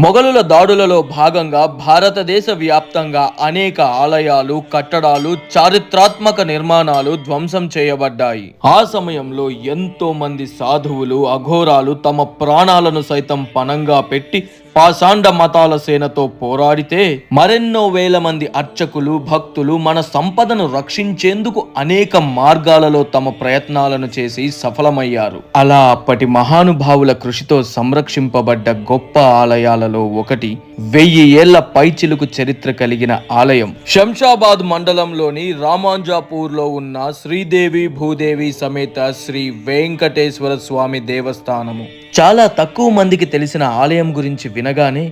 మొఘలుల దాడులలో భాగంగా భారతదేశ వ్యాప్తంగా అనేక ఆలయాలు, కట్టడాలు, చారిత్రాత్మక నిర్మాణాలు ధ్వంసం చేయబడ్డాయి. ఆ సమయంలో ఎంతో మంది సాధువులు, అఘోరాలు తమ ప్రాణాలను సైతం పణంగా పెట్టి పాషాండ మతాల సేనతో పోరాడితే మరెన్నో వేల మంది అర్చకులు, భక్తులు మన సంపదను రక్షించేందుకు అనేక మార్గాలలో తమ ప్రయత్నాలను చేసి సఫలమయ్యారు. అలా అప్పటి మహానుభావుల కృషితో సంరక్షింపబడ్డ గొప్ప ఆలయాలలో ఒకటి 1000 ఏళ్ల పైచిలుకు చరిత్ర కలిగిన ఆలయం. శంషాబాద్ మండలంలోని రామాంజాపూర్ లో ఉన్న శ్రీదేవి భూదేవి సమేత శ్రీ వెంకటేశ్వర స్వామి దేవస్థానము. చాలా తక్కువ మందికి తెలిసిన ఆలయం గురించి వినగానే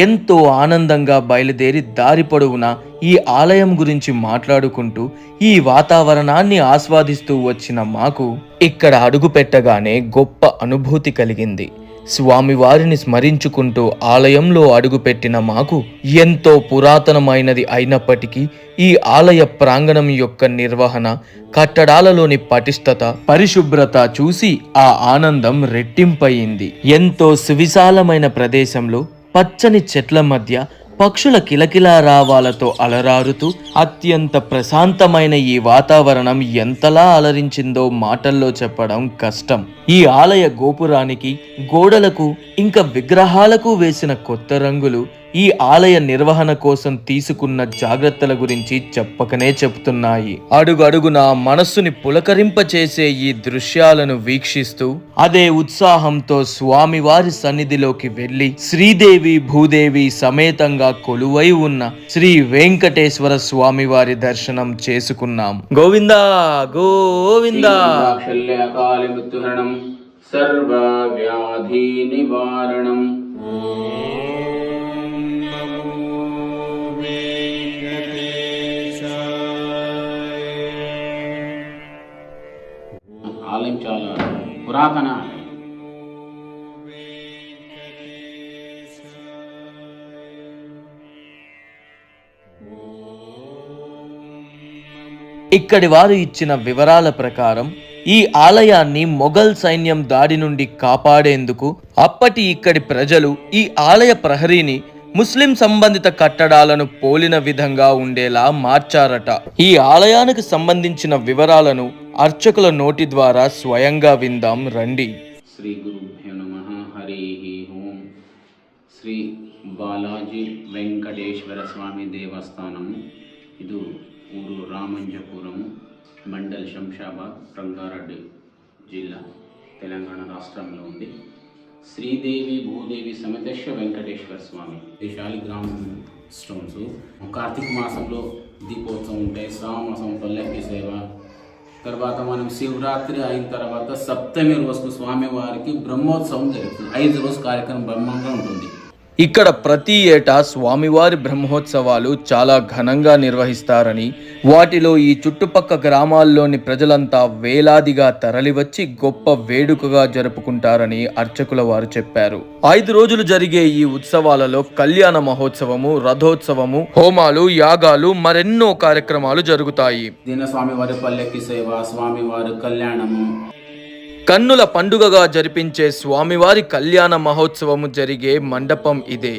ఎంతో ఆనందంగా బయలుదేరి దారి పొడవునా ఈ ఆలయం గురించి మాట్లాడుకుంటూ ఈ వాతావరణాన్ని ఆస్వాదిస్తూ వచ్చిన మాకు ఇక్కడ అడుగు పెట్టగానే గొప్ప అనుభూతి కలిగింది. స్వామివారిని స్మరించుకుంటూ ఆలయంలో అడుగుపెట్టిన మాకు ఎంతో పురాతనమైనది అయినప్పటికీ ఈ ఆలయ ప్రాంగణం యొక్క నిర్వహణ, కట్టడాలలోని పటిష్టత, పరిశుభ్రత చూసి ఆ ఆనందం రెట్టింపయింది. ఎంతో సువిశాలమైన ప్రదేశంలో పచ్చని చెట్ల మధ్య పక్షుల కిలకిలా రావాలతో అలరారుతూ అత్యంత ప్రశాంతమైన ఈ వాతావరణం ఎంతలా అలరించిందో మాటల్లో చెప్పడం కష్టం. ఈ ఆలయ గోపురానికి, గోడలకు ఇంకా విగ్రహాలకు వేసిన కొత్త రంగులు ఈ ఆలయ నిర్వహణ కోసం తీసుకున్న జాగ్రత్తల గురించి చెప్పకనే చెప్తున్నాయి. అడుగడుగున మనస్సుని పులకరింపచేసే ఈ దృశ్యాలను వీక్షిస్తూ అదే ఉత్సాహంతో స్వామివారి సన్నిధిలోకి వెళ్లి శ్రీదేవి భూదేవి సమేతంగా కొలువై ఉన్న శ్రీ వెంకటేశ్వర స్వామివారి దర్శనం చేసుకున్నాం. గోవిందా గోవిందా. సర్వ వ్యాధి నివారణం. ఆలయం చాలా పురాతన ఆలయం. ఇక్కడి వారు ఇచ్చిన వివరాల ప్రకారం ఈ ఆలయాన్ని మొఘల్ సైన్యం దాడి నుండి కాపాడేందుకు అప్పటి ఇక్కడి ప్రజలు ఈ ఆలయ ప్రహరీని ముస్లిం సంబంధిత కట్టడాలను పోలిన విధంగా ఉండేలా మార్చారట. ఈ ఆలయానికి సంబంధించిన వివరాలను అర్చకుల నోటి ద్వారా స్వయంగా విందాం రండి. శ్రీ గురుభ్యో నమః. హరి ఓం. శ్రీ బాలాజీ వెంకటేశ్వర స్వామి దేవస్థానము. ఇది ఊరు రామంజపురము, మండల్ శంషాబాద్, రంగారెడ్డి జిల్లా, తెలంగాణ రాష్ట్రంలో ఉంది. శ్రీదేవి భూదేవి సమేత వెంకటేశ్వర స్వామి శాలిగ్రామ్ స్టోన్స్. కార్తీక మాసంలో దీపోత్సవం ఉంటాయి, శ్రావణ మాసం పల్లకి సేవ, తర్వాత మనం శివరాత్రి అయిన తర్వాత సప్తమి రోజుకు స్వామివారికి బ్రహ్మోత్సవం జరుగుతుంది. 5 రోజు కార్యక్రమం బ్రహ్మంగా ఉంటుంది. ఇక్కడ ప్రతి ఏటా స్వామివారి బ్రహ్మోత్సవాలు చాలా ఘనంగా నిర్వహిస్తారని, వాటిలో ఈ చుట్టుపక్క గ్రామాల్లోని ప్రజలంతా వేలాదిగా తరలివచ్చి గొప్ప వేడుకగా జరుపుకుంటారని అర్చకుల వారు చెప్పారు. 5 రోజులు జరిగే ఈ ఉత్సవాలలో కళ్యాణ మహోత్సవము, రథోత్సవము, హోమాలు, యాగాలు, మరెన్నో కార్యక్రమాలు జరుగుతాయి. దీన స్వామివారి పల్లకి సేవ, స్వామివారి కళ్యాణము, కన్నుల పండుగగా జరిపించే స్వామివారి కళ్యాణ మహోత్సవము జరిగే మండపం ఇదే.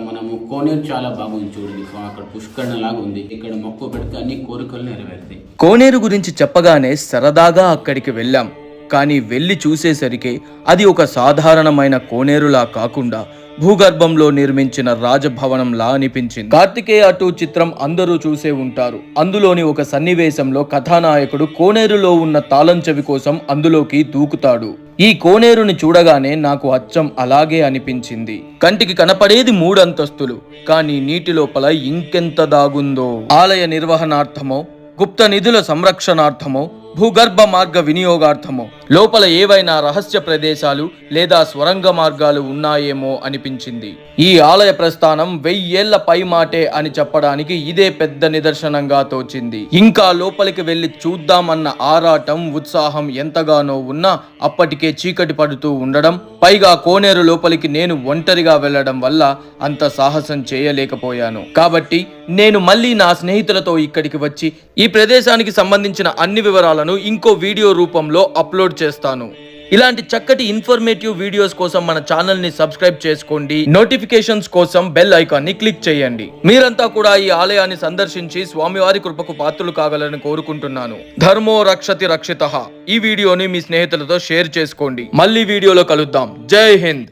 మనము కోనేరు చాలా బాగుంది చూడండి. అక్కడ పుష్కరణ లాగా ఉంది. ఇక్కడ మొక్కు పెడితే అన్ని కోరికలు నెరవేరుతాయి. కోనేరు గురించి చెప్పగానే సరదాగా అక్కడికి వెళ్ళాం. కానీ వెళ్ళి చూసేసరికి అది ఒక సాధారణమైన కోనేరులా కాకుండా భూగర్భంలో నిర్మించిన రాజభవనంలా అనిపించింది. కార్తికేయ 2 చిత్రం అందరూ చూసే ఉంటారు. అందులోని ఒక సన్నివేశంలో కథానాయకుడు కోనేరులో ఉన్న తాళం చెవి కోసం అందులోకి దూకుతాడు. ఈ కోనేరుని చూడగానే నాకు అచ్చం అలాగే అనిపించింది. కంటికి కనపడేది 3 అంతస్తులు, కానీ నీటి లోపల ఇంకెంత దాగుందో. ఆలయ నిర్వహణార్థమో, గుప్త నిధుల సంరక్షణార్థమో, భూగర్భ మార్గ వినియోగార్థమో లోపల ఏవైనా రహస్య ప్రదేశాలు లేదా స్వరంగ మార్గాలు ఉన్నాయేమో అనిపించింది. ఈ ఆలయ ప్రస్థానం 1000 ఏళ్ల పై మాటే అని చెప్పడానికి ఇదే పెద్ద నిదర్శనంగా తోచింది. ఇంకా లోపలికి వెళ్లి చూద్దామన్న ఆరాటం, ఉత్సాహం ఎంతగానో ఉన్నా అప్పటికే చీకటి పడుతూ ఉండడం, పైగా కోనేరు లోపలికి నేను ఒంటరిగా వెళ్లడం వల్ల అంత సాహసం చేయలేకపోయాను. కాబట్టి నేను మళ్ళీ నా స్నేహితులతో ఇక్కడికి వచ్చి ఈ ప్రదేశానికి సంబంధించిన అన్ని వివరాలను ఇంకో వీడియో రూపంలో అప్లోడ్ చేస్తాను. ఇలాంటి చక్కటి ఇన్ఫర్మేటివ్ వీడియోస్ కోసం మన ఛానల్ ని సబ్స్క్రైబ్ చేసుకోండి. నోటిఫికేషన్స్ కోసం బెల్ ఐకాన్ ని క్లిక్ చేయండి. మీరంతా కూడా ఈ ఆలయాన్ని సందర్శించి స్వామివారి కృపకు పాత్రలు కాగలని కోరుకుంటున్నాను. ధర్మో రక్షతి రక్షితః. ఈ వీడియోని మీ స్నేహితులతో షేర్ చేసుకోండి. మళ్ళీ వీడియోలో కలుద్దాం. జై హింద్.